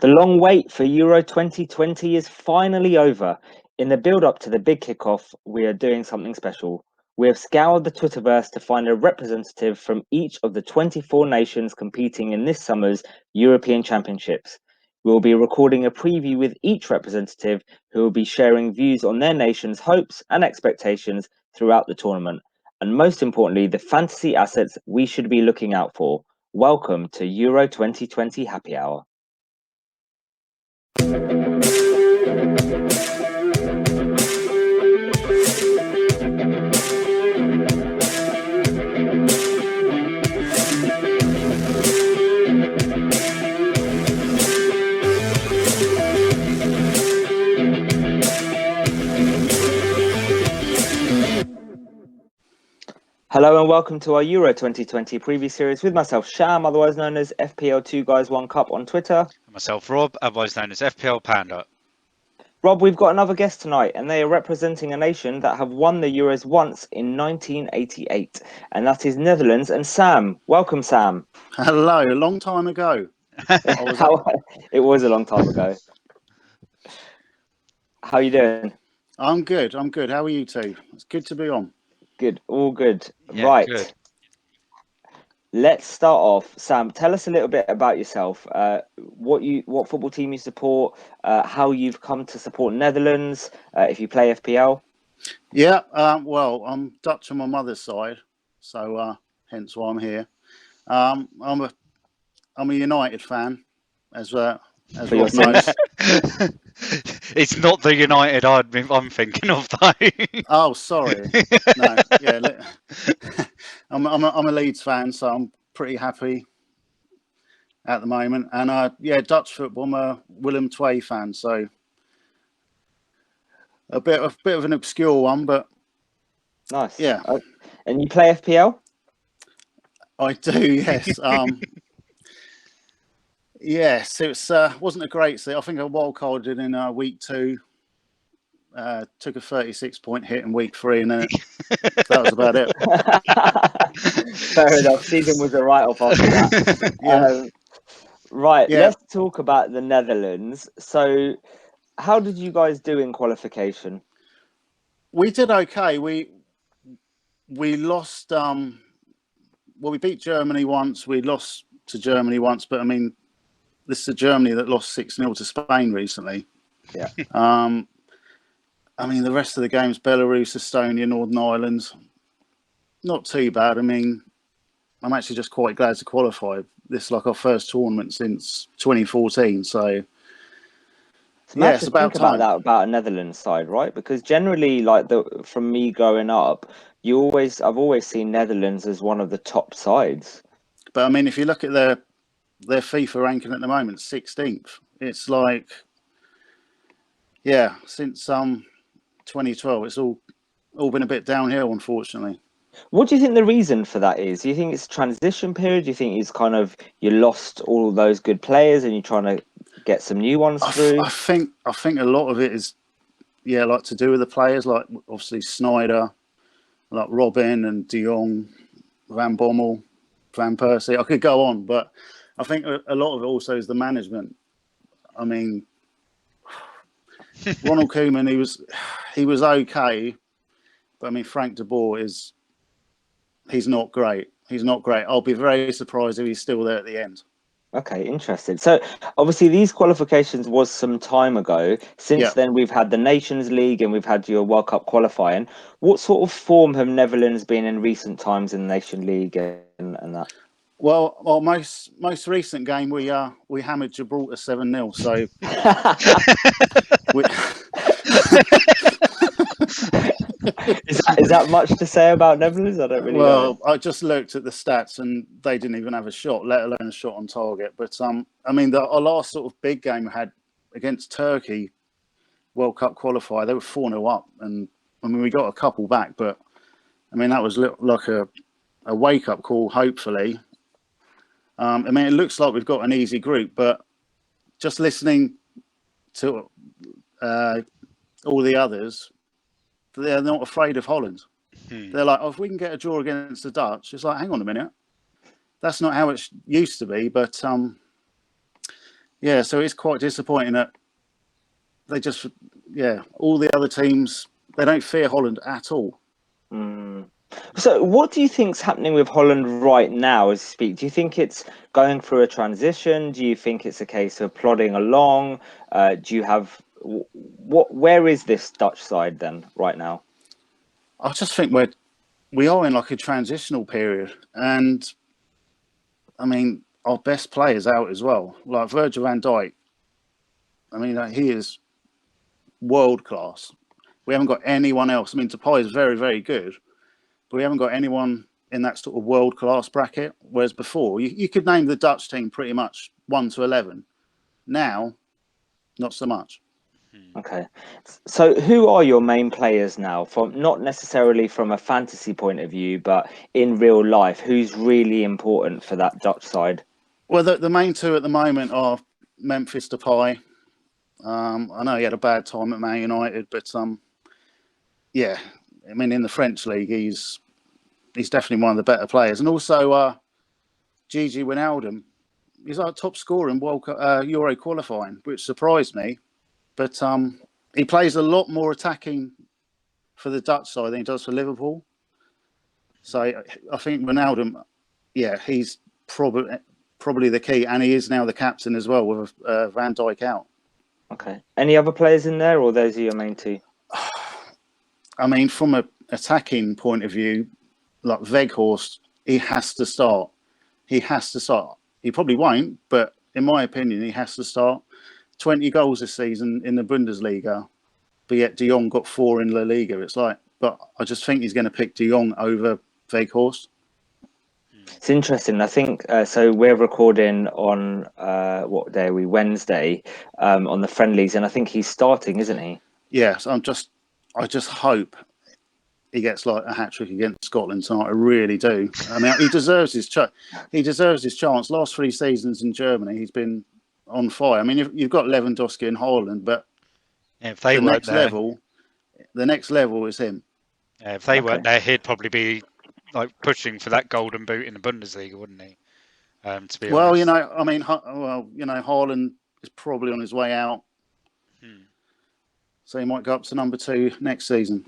The long wait for Euro 2020 is finally over. In the build-up to the big kickoff, we are doing something special. We have scoured the Twitterverse to find a representative from each of the 24 nations competing in this summer's European Championships. We will be recording a preview with each representative who will be sharing views on their nation's hopes and expectations throughout the tournament, and most importantly, the fantasy assets we should be looking out for. Welcome to Euro 2020 Happy Hour. Hello and welcome to our Euro 2020 preview series with myself, Sham, otherwise known as FPL 2 Guys 1 Cup on Twitter. And myself, Rob, otherwise known as FPL Panda. Rob, we've got another guest tonight, and they are representing a nation that have won the Euros once in 1988, and that is Netherlands. And Sam, welcome, Sam. Hello, a long time ago. It was a long time ago. How are you doing? I'm good. How are you two? It's good to be on. Good, all good. Yeah, right. good. Let's start off. Sam, tell us a little bit about yourself. What football team you support, how you've come to support Netherlands, if you play FPL. Yeah, well, I'm Dutch on my mother's side, so hence why I'm here. I'm a United fan, as Rob knows. It's not the United I'm thinking of, though. Oh, sorry. No, yeah, I'm a Leeds fan, so I'm pretty happy at the moment. And yeah, Dutch football. I'm a Willem II fan, so a bit of an obscure one, but Nice. Yeah. And you play FPL? I do. Yes. Yes, it wasn't a great season. I think I wildcarded in week 2. Took a 36-point hit in week 3, and then that was about it. Fair enough. Season was a write-off after that. Yeah. Right. Yeah. Let's talk about the Netherlands. So, how did you guys do in qualification? We did okay. We lost. Well, we beat Germany once. We lost to Germany once, but I mean, this is Germany that lost 6-0 to Spain recently. Yeah. I mean, the rest of the games: Belarus, Estonia, Northern Ireland. Not too bad. I mean, I'm actually just quite glad to qualify. This is like our first tournament since 2014. So yeah, it's about think time. about that about a Netherlands side, right? Because generally, from me growing up, I've always seen Netherlands as one of the top sides. But I mean, if you look at their FIFA ranking at the moment, 16th. It's like, yeah, since 2012, it's all been a bit downhill, unfortunately. What do you think the reason for that is? Do you think it's a transition period? Do you think it's kind of you lost all those good players and you're trying to get some new ones through? I think a lot of it is, yeah, like to do with the players, like obviously Sneijder, like Robin and De Jong, Van Bommel, Van Persie. I could go on, but I think a lot of it also is the management. I mean, Ronald Koeman, he was okay, but I mean Frank de Boer he's not great. He's not great. I'll be very surprised if he's still there at the end. Okay, interesting. So obviously these qualifications was some time ago. Since then we've had the Nations League and we've had your World Cup qualifying. What sort of form have Netherlands been in recent times in the Nation League and that? Well, most recent game we hammered Gibraltar 7-0. So is that much to say about Netherlands? I don't really know. I just looked at the stats and they didn't even have a shot, let alone a shot on target. But I mean, our last sort of big game we had against Turkey, World Cup qualifier, they were 4-0 up, and I mean we got a couple back, but I mean that was like a wake up call, hopefully. I mean, it looks like we've got an easy group, but just listening to all the others, they're not afraid of Holland. They're like, oh, if we can get a draw against the Dutch, it's like, hang on a minute. That's not how it used to be. But Yeah, so it's quite disappointing that they just, all the other teams, they don't fear Holland at all. So, what do you think's happening with Holland right now as you speak? Do you think it's going through a transition? Do you think it's a case of plodding along? Do you have where is this Dutch side then right now? I just think we are in like a transitional period, and I mean our best players out as well, like Virgil van Dijk. I mean he is world class. We haven't got anyone else. I mean Depay is very, very good, but we haven't got anyone in that sort of world class bracket. Whereas before, you could name the Dutch team pretty much 1 to 11. Now, not so much. Okay, so who are your main players now? From not necessarily from a fantasy point of view, but in real life, who's really important for that Dutch side? Well, the main two at the moment are Memphis Depay. I know he had a bad time at Man United, but yeah, I mean in the French league, he's definitely one of the better players, and also Gigi Wijnaldum. He's our top scorer in Euro qualifying, which surprised me. But he plays a lot more attacking for the Dutch side than he does for Liverpool. So I think Wijnaldum, he's probably the key, and he is now the captain as well with Van Dijk out. Okay. Any other players in there, or those are your main two? I mean, from an attacking point of view, like Weghorst, he has to start. He has to start. He probably won't, but in my opinion, he has to start. 20 goals this season in the Bundesliga, but yet De Jong got 4 in La Liga. It's like, but I just think he's going to pick De Jong over Weghorst. It's interesting. I think so. We're recording on what day are we? Wednesday on the friendlies, and I think he's starting, isn't he? Yes, I just hope he gets like a hat trick against Scotland tonight. I really do. I mean, he deserves his he deserves his chance. Last 3 seasons in Germany, he's been on fire. I mean, you've got Lewandowski and Haaland, but if they the weren't the next level is him. If they weren't there, he'd probably be like pushing for that golden boot in the Bundesliga, wouldn't he? To be honest. I mean, Haaland is probably on his way out, so he might go up to number 2 next season.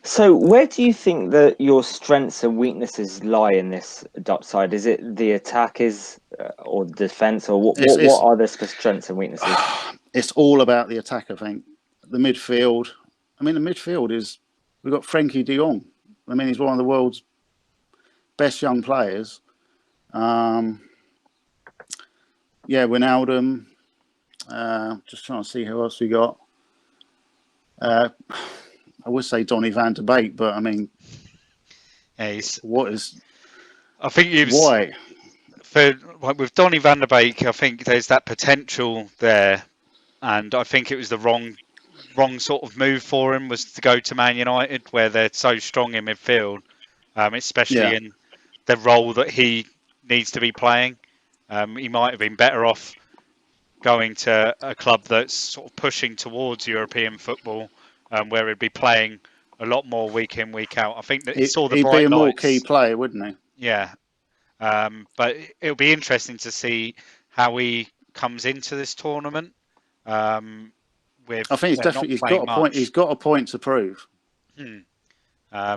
So, where do you think that your strengths and weaknesses lie in this Dutch side? Is it the attack, or the defence, or what are the strengths and weaknesses? It's all about the attack, I think. The midfield. I mean, the midfield is we've got Frenkie de Jong. I mean, he's one of the world's best young players. Wijnaldum. Just trying to see who else we got. I would say Donny van de Beek, but I mean, I think why? With Donny van de Beek, I think there's that potential there, and I think it was the wrong sort of move for him was to go to Man United, where they're so strong in midfield, especially in the role that he needs to be playing. He might have been better off going to a club that's sort of pushing towards European football, where he'd be playing a lot more week in, week out. I think that he saw the bright lights. He'd be a more key player, wouldn't he? Yeah. But it'll be interesting to see how he comes into this tournament. I think he's definitely he's got a point to prove. I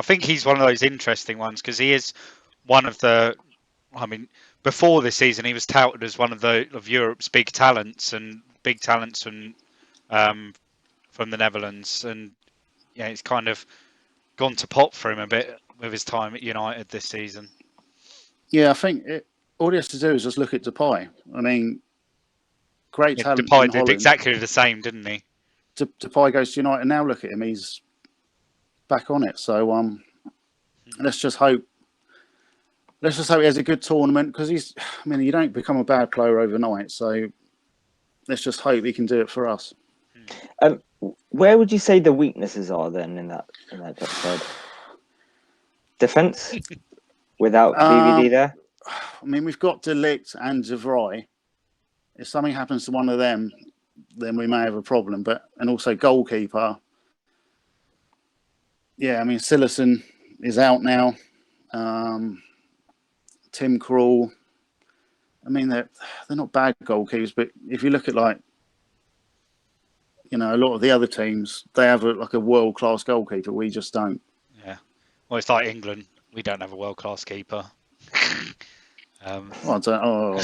think he's one of those interesting ones because he is one of the. I mean, before this season, he was touted as one of Europe's big talents from the Netherlands, and it's kind of gone to pot for him a bit with his time at United this season. Yeah, I think all he has to do is just look at Depay. I mean, great talent. Depay did exactly the same, didn't he? Depay goes to United, and now look at him. He's back on it. So let's just hope. Let's just hope he has a good tournament because you don't become a bad player overnight. So let's just hope he can do it for us. Where would you say the weaknesses are then in that side? Defense without VVD there. I mean, we've got De Ligt and De Vrij. If something happens to one of them, then we may have a problem. And also goalkeeper. Yeah, I mean, Sillerson is out now. Tim Krul. I mean, they're not bad goalkeepers, but if you look at like, a lot of the other teams, they have a world class goalkeeper. We just don't. Yeah. Well, it's like England. We don't have a world class keeper. I don't know.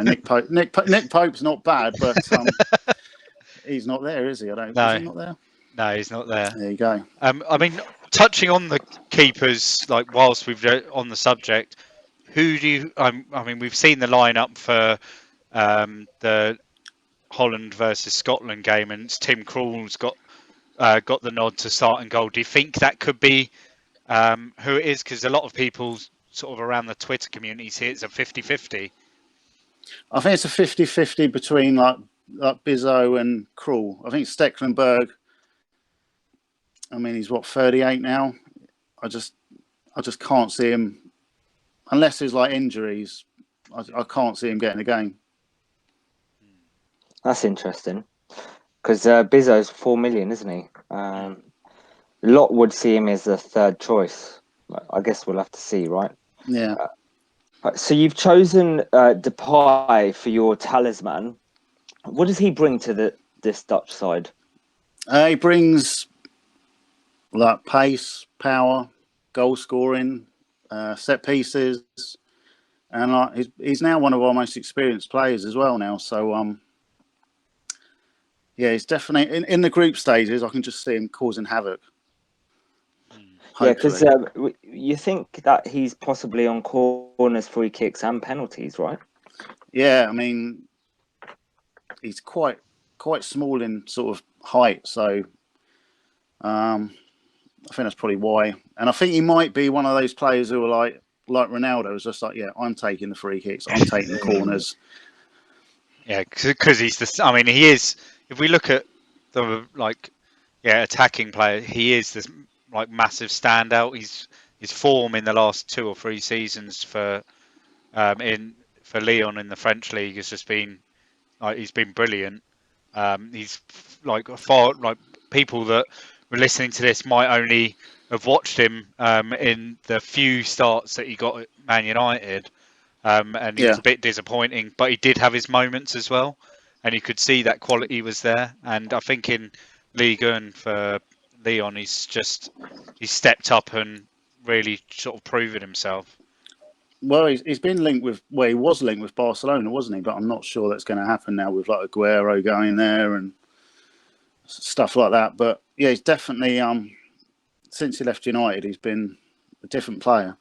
Nick Pope's not bad, but he's not there, is he? No. Is he not there? No, he's not there. There you go. I mean, touching on the keepers, like whilst we've on the subject, who do you? I mean, we've seen the lineup for the Holland versus Scotland game, and Tim Krul's got the nod to start and goal. Do you think that could be who it is? Because a lot of people sort of around the Twitter community see it's a 50-50. I think it's a 50-50 between like Bizzo and Krul. I think Stecklenburg. I mean, he's 38 now. I just can't see him unless there's like injuries. I can't see him getting a game. That's interesting because Bizzo's 4 million, isn't he? Lot would see him as a third choice. I guess we'll have to see, right? Yeah. So you've chosen Depay for your talisman. What does he bring to this Dutch side? He brings like pace, power, goal scoring, set pieces, and he's now one of our most experienced players as well now. So yeah, he's definitely in the group stages. I can just see him causing havoc. Yeah, because you think that he's possibly on corners, free kicks, and penalties, right? Yeah, I mean, he's quite small in sort of height, so I think that's probably why. And I think he might be one of those players who are like Ronaldo, is just like, yeah, I'm taking the free kicks, I'm taking the corners. Yeah, because he's I mean, he is. If we look at the attacking player, he is this like massive standout. His form in the last 2 or 3 seasons for Lyon in the French league has just been he's been brilliant. He's people that were listening to this might only have watched him in the few starts that he got at Man United, and he was a bit disappointing, but he did have his moments as well, and you could see that quality was there. And I think in Ligue 1 for Lyon, he's stepped up and really sort of proven himself. Well, he's been linked with, he was linked with Barcelona, wasn't he? But I'm not sure that's going to happen now with like Aguero going there and stuff like that. But yeah, he's definitely, since he left United, he's been a different player.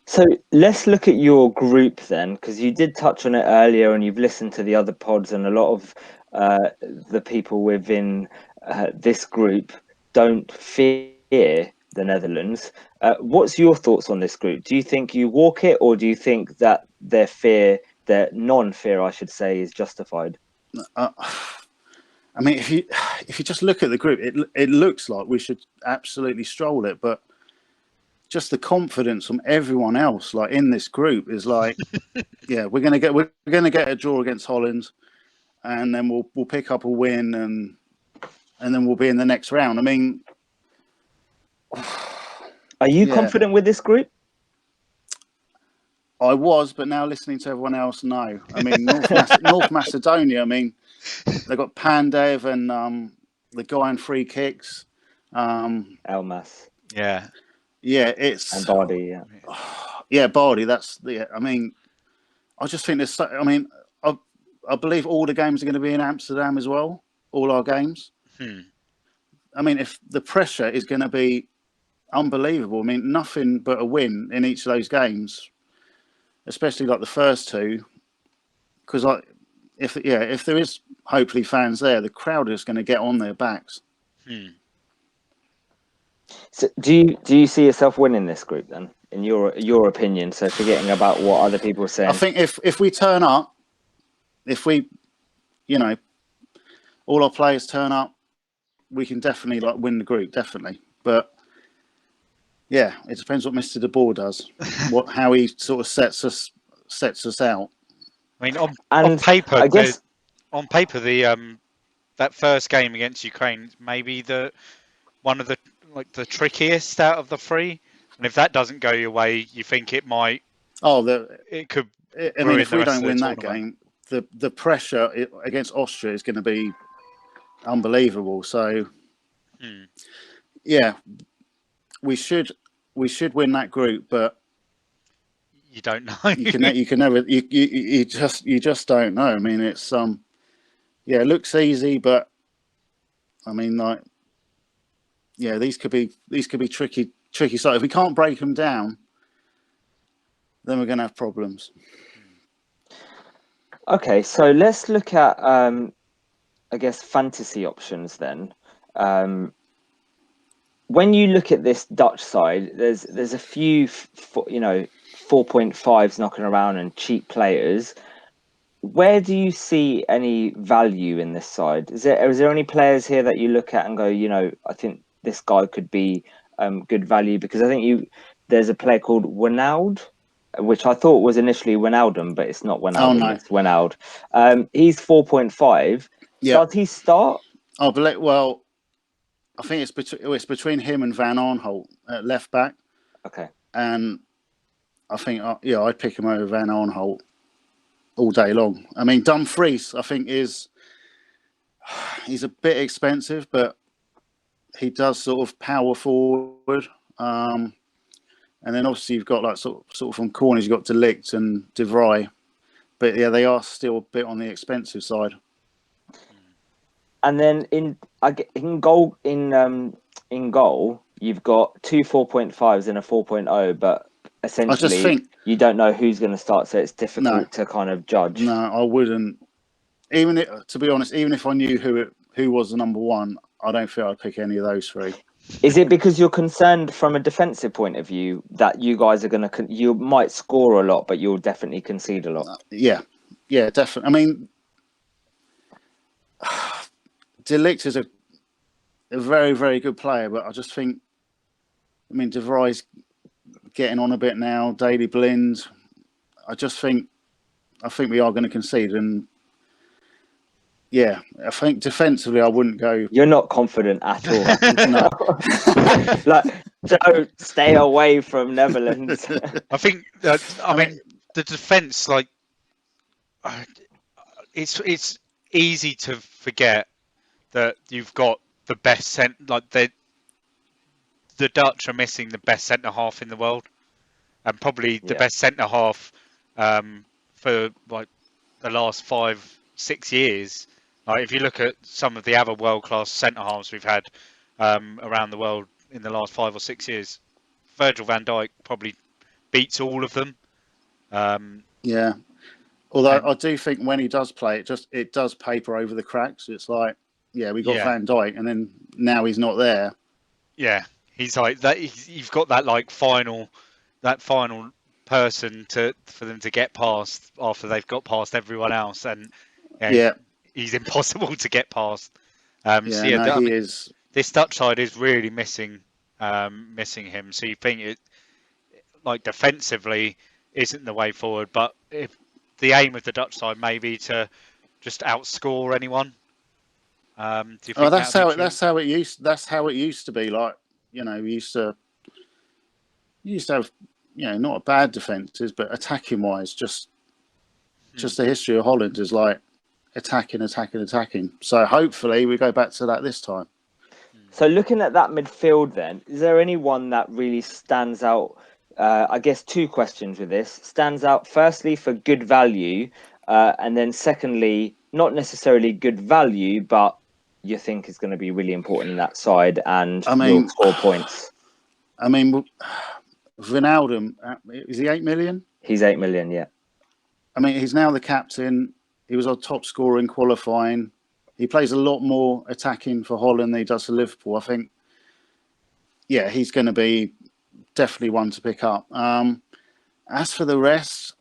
So let's look at your group then, because you did touch on it earlier and you've listened to the other pods, and a lot of the people within this group don't fear the Netherlands. What's your thoughts on this group? Do you think you walk it, or do you think that their non-fear, I should say, is justified? I mean, if you just look at the group, it looks like we should absolutely stroll it, but just the confidence from everyone else, like in this group, is like, yeah, we're gonna get a draw against Holland, and then we'll pick up a win, and then we'll be in the next round. I mean, are you confident with this group? I was, but now listening to everyone else, no. I mean, North Macedonia. I mean, they got Pandev and the guy in free kicks. Elmas. Yeah. Yeah, it's and Bardi. Yeah, Bardi. I mean, I just think there's. I mean, I believe all the games are going to be in Amsterdam as well. All our games. I mean, if the pressure is going to be unbelievable. I mean, nothing but a win in each of those games, especially like the first 2, because if there is hopefully fans there, the crowd is going to get on their backs. So do you see yourself winning this group then, in your opinion? So forgetting about what other people are saying. I think if we turn up, if we, all our players turn up, we can definitely win the group, definitely. But yeah, it depends what Mr. De Boer does, how he sort of sets us out. I mean, on paper, I guess that first game against Ukraine maybe one of the trickiest out of the 3. And if that doesn't go your way, you think it might. Oh, it could I mean, if we don't win that game, the pressure against Austria is going to be unbelievable. So, yeah, we should win that group, but you don't know. you can never you just don't know. I mean, it's it looks easy, but I mean, like, yeah, these could be tricky. So if we can't break them down, then we're going to have problems. Okay, so let's look at I guess fantasy options then. When you look at this Dutch side, there's a few 4.5s knocking around and cheap players. Where do you see any value in this side? Is there any players here that you look at and go, I think this guy could be good value? Because I think there's a player called Wijnaldum, which I thought was initially Wijnaldum, but it's not Wijnaldum, no. it's Wijnaldum. He's 4.5. Yeah. Does he start? Oh, but well, I think it's between him and Van Aanholt at left back. Okay. And I think, I'd pick him over Van Aanholt all day long. I mean, Dumfries, I think he's a bit expensive, but he does sort of power forward. And then obviously you've got like sort of from corners, you've got De Ligt and De Vrij. But yeah, they are still a bit on the expensive side. And then in goal, you've got two 4.5s and a 4.0, but essentially you don't know who's going to start, so it's difficult to kind of judge. No, I wouldn't. To be honest, even if I knew who was the number one, I don't think I'd pick any of those three. Is it because you're concerned from a defensive point of view that you guys are you might score a lot, but you'll definitely concede a lot? Yeah, definitely. I mean, De Ligt is a very, very good player, but I just think, De Vrij's getting on a bit now. Daley Blind, I think we are going to concede, and yeah, I think defensively I wouldn't go. You're not confident at all. No. Don't stay away from Netherlands. I think I mean the defense, like, it's easy to forget that you've got the best the Dutch are missing the best centre half in the world, and probably the best centre half for like the last 5-6 years. Like, if you look at some of the other world class centre halves we've had around the world in the last 5 or 6 years, Virgil van Dijk probably beats all of them. Yeah. Although I do think when he does play, it does paper over the cracks. It's like, we got Van Dijk, and then now he's not there. Yeah, he's like that. You've got that final person for them to get past after they've got past everyone else, and he's impossible to get past. He is. This Dutch side is really missing him. So you think it, like, defensively isn't the way forward, but if the aim of the Dutch side may be to just outscore anyone. Do you think that's how it used to be. Like, we used to have, not bad defences, but attacking wise, just the history of Holland is like attacking. So hopefully we go back to that this time. So looking at that midfield then, is there anyone that really stands out? I guess two questions with this. Stands out firstly for good value, and then secondly, not necessarily good value, but you think is going to be really important in that side and will score points. I mean, Wijnaldum, is he 8 million? He's 8 million, yeah. I mean, he's now the captain. He was our top scorer in qualifying. He plays a lot more attacking for Holland than he does for Liverpool. I think, he's going to be definitely one to pick up. As for the rest,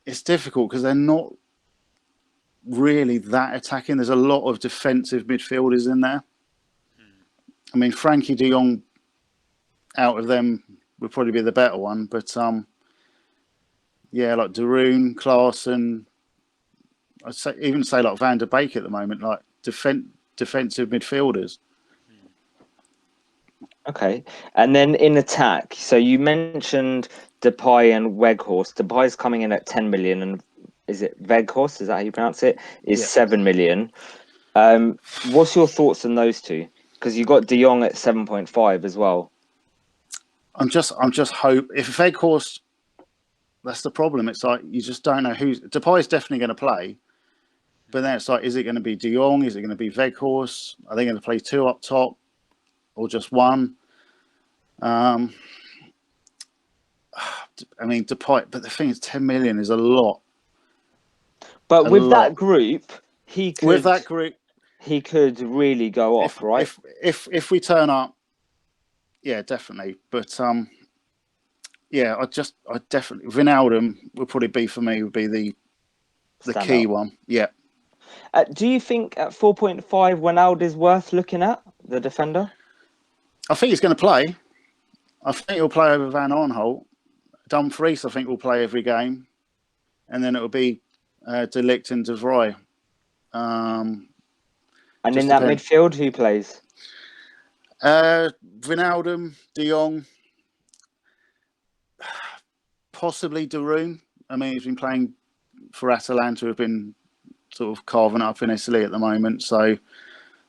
it's difficult because they're not really that attacking. There's a lot of defensive midfielders in there. I mean, Frankie de Jong out of them would probably be the better one, but like De Roon, Klaassen, I'd say like Van der Beek at the moment, like defensive midfielders. Okay, and then in attack, so you mentioned Depay and Weghorst. Depay's coming in at 10 million, and is it Weghorst? Is that how you pronounce it? Is 7 million. What's your thoughts on those two? Because you got De Jong at 7.5 as well. I'm just hope if Weghorst, that's the problem. It's like you just don't know who's. Depay is definitely going to play, but then it's like, is it going to be De Jong? Is it going to be Weghorst? Are they going to play two up top, or just one? I mean, Depay, but the thing is, 10 million is a lot. But with that group, he could really go off, right? If we turn up, yeah, definitely. But yeah, I definitely Wijnaldum would probably be for me would be the key one. Yeah. Do you think at 4.5 Wijnaldum is worth looking at, the defender? I think he's going to play. I think he'll play over Van Aanholt. Dumfries, I think, will play every game, and then it'll be De Ligt and De Vrij. And in that midfield, who plays? Wijnaldum, De Jong, possibly De Roon. I mean, he's been playing for Atalanta, who've been sort of carving up in Italy at the moment. So,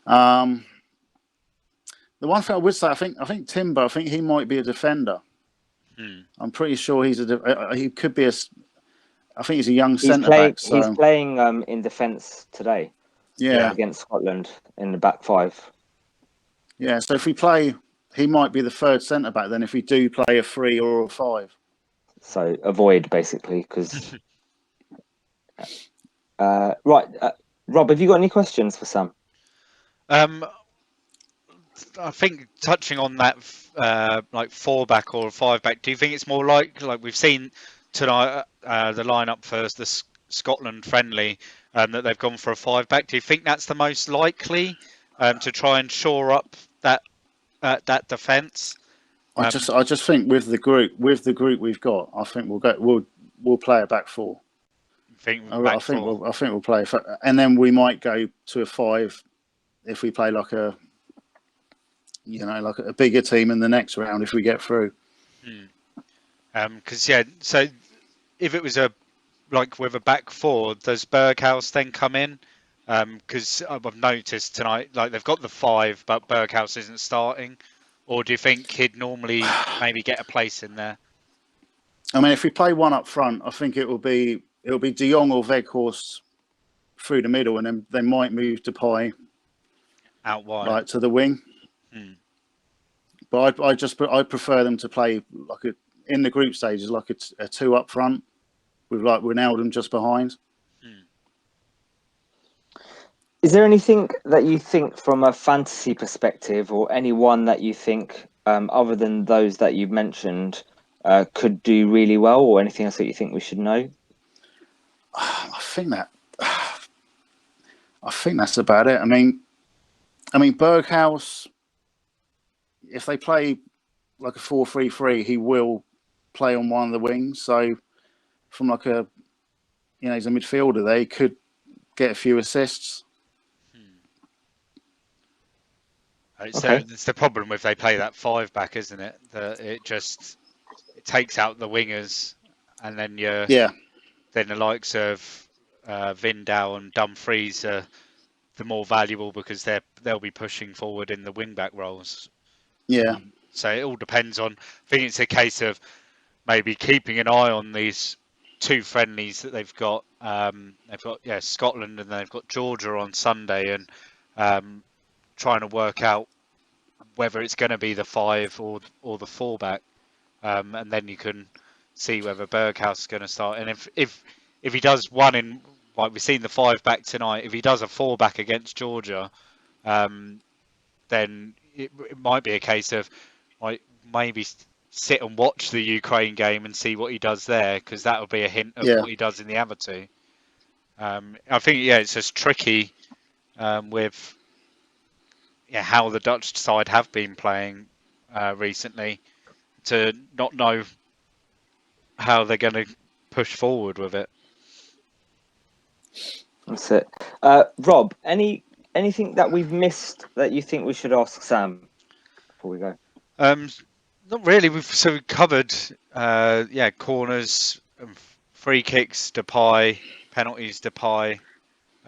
the one thing I would say, I think Timber, I think he might be a defender. I'm pretty sure he could be I think he's a young centre back. So. He's playing in defence today. Yeah, against Scotland in the back five. Yeah, so if we play, he might be the third centre back. Then if we do play a 3 or a 5, so avoid basically because. Right, Rob, have you got any questions for Sam? I think touching on that, like 4-back or a 5-back, do you think it's more like we've seen tonight, the lineup for the Scotland friendly, that they've gone for a 5-back? Do you think that's the most likely to try and shore up that defence? I just think with the group we've got, I think we'll play a back 4. I think we'll play, and then we might go to a 5 if we play like a bigger team in the next round if we get through. Because so if it was with a back 4, does Berghaus then come in? Because I've noticed tonight, like they've got the 5, but Berghaus isn't starting. Or do you think he'd normally maybe get a place in there? I mean, if we play one up front, I think it'll be De Jong or Weghorst through the middle, and then they might move Depay out wide, like to the wing. But I prefer them to play in the group stages like a 2 up front with like Wijnaldum just behind. Is there anything that you think from a fantasy perspective, or anyone that you think other than those that you've mentioned could do really well, or anything else that you think we should know? I think that's about it. I mean, Berghaus, if they play like a 4-3-3, he will play on one of the wings. So from like he's a midfielder, they could get a few assists. So it's the problem if they play that 5-back, isn't it? That it takes out the wingers, and then then the likes of Vindal and Dumfries are the more valuable because they'll be pushing forward in the wing-back roles. Yeah. So it all depends on. I think it's a case of maybe keeping an eye on these 2 friendlies that they've got. They've got Scotland, and then they've got Georgia on Sunday, and trying to work out whether it's going to be the 5 or the 4-back, and then you can see whether Berghaus is going to start. And if he does one in, like we've seen the 5-back tonight, if he does a 4-back against Georgia, then it might be a case of like maybe sit and watch the Ukraine game and see what he does there, because that would be a hint of what he does in the other 2. I think it's just tricky with how the Dutch side have been playing recently, to not know how they're going to push forward with it. That's it. Rob, anything that we've missed that you think we should ask Sam before we go? Not really. We've covered, corners, free kicks, Depay, penalties, Depay.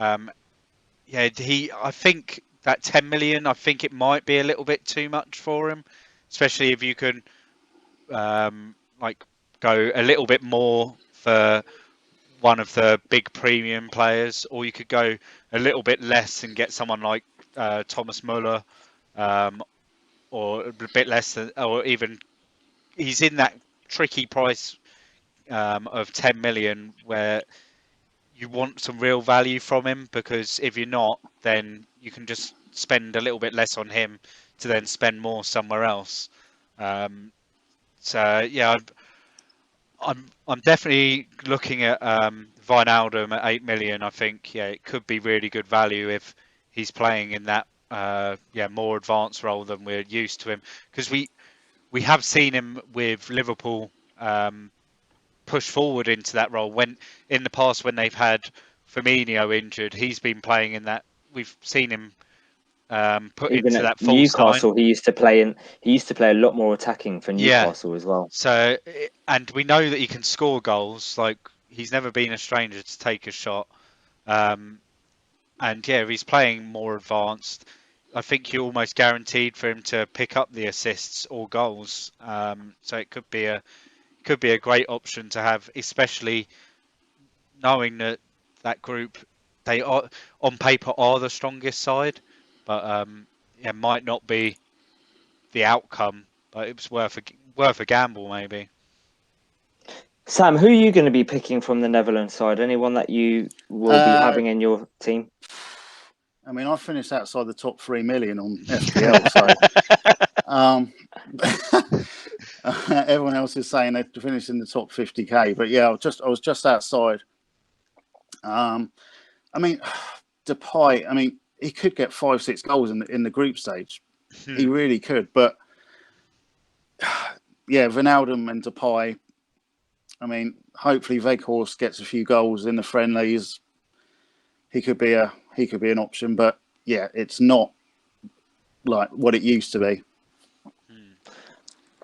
I think that 10 million. I think it might be a little bit too much for him, especially if you can, go a little bit more for one of the big premium players, or you could go a little bit less and get someone like Thomas Muller, or a bit less than, or even he's in that tricky price of 10 million where you want some real value from him, because if you're not, then you can just spend a little bit less on him to then spend more somewhere else. I'm definitely looking at Wijnaldum at 8 million. I think it could be really good value if he's playing in that more advanced role than we're used to him, because we have seen him with Liverpool push forward into that role when in the past when they've had Firmino injured, he's been playing in that. We've seen him put Even into at that false Newcastle, nine. he used to play a lot more attacking for Yeah. Newcastle as well. So, and we know that he can score goals. Like, he's never been a stranger to take a shot. And if he's playing more advanced, I think you're almost guaranteed for him to pick up the assists or goals. So it could be a great option to have, especially knowing that group, they are on paper are the strongest side, but might not be the outcome. But it was worth a gamble, maybe. Sam, who are you going to be picking from the Netherlands side? Anyone that you will be having in your team? I mean, I finished outside the top 3 million on FPL, so everyone else is saying they finished in the top 50k. But yeah, I was just outside. I mean, Depay. I mean, he could get 5-6 goals in the group stage. He really could. But yeah, Wijnaldum and Depay. I mean, hopefully Weghorst gets a few goals in the friendlies. He could be an option, but yeah, it's not like what it used to be.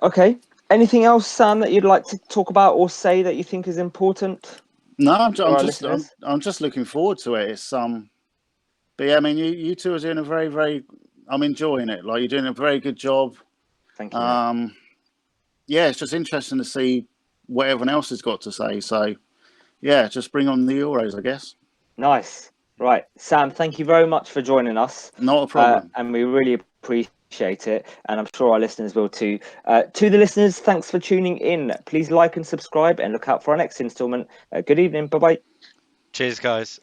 Okay. Anything else, Sam, that you'd like to talk about or say that you think is important? No, I'm just looking forward to it. It's but yeah, I mean, you two are doing a very, very. I'm enjoying it. Like, you're doing a very good job. Thank you. Yeah, it's just interesting to see what everyone else has got to say. So yeah, just bring on the Euros, I guess. Nice. Right, Sam, thank you very much for joining us. Not a problem. And we really appreciate it, and I'm sure our listeners will too. To the listeners, thanks for tuning in. Please like and subscribe, and look out for our next instalment. Good evening. Bye-bye. Cheers, guys.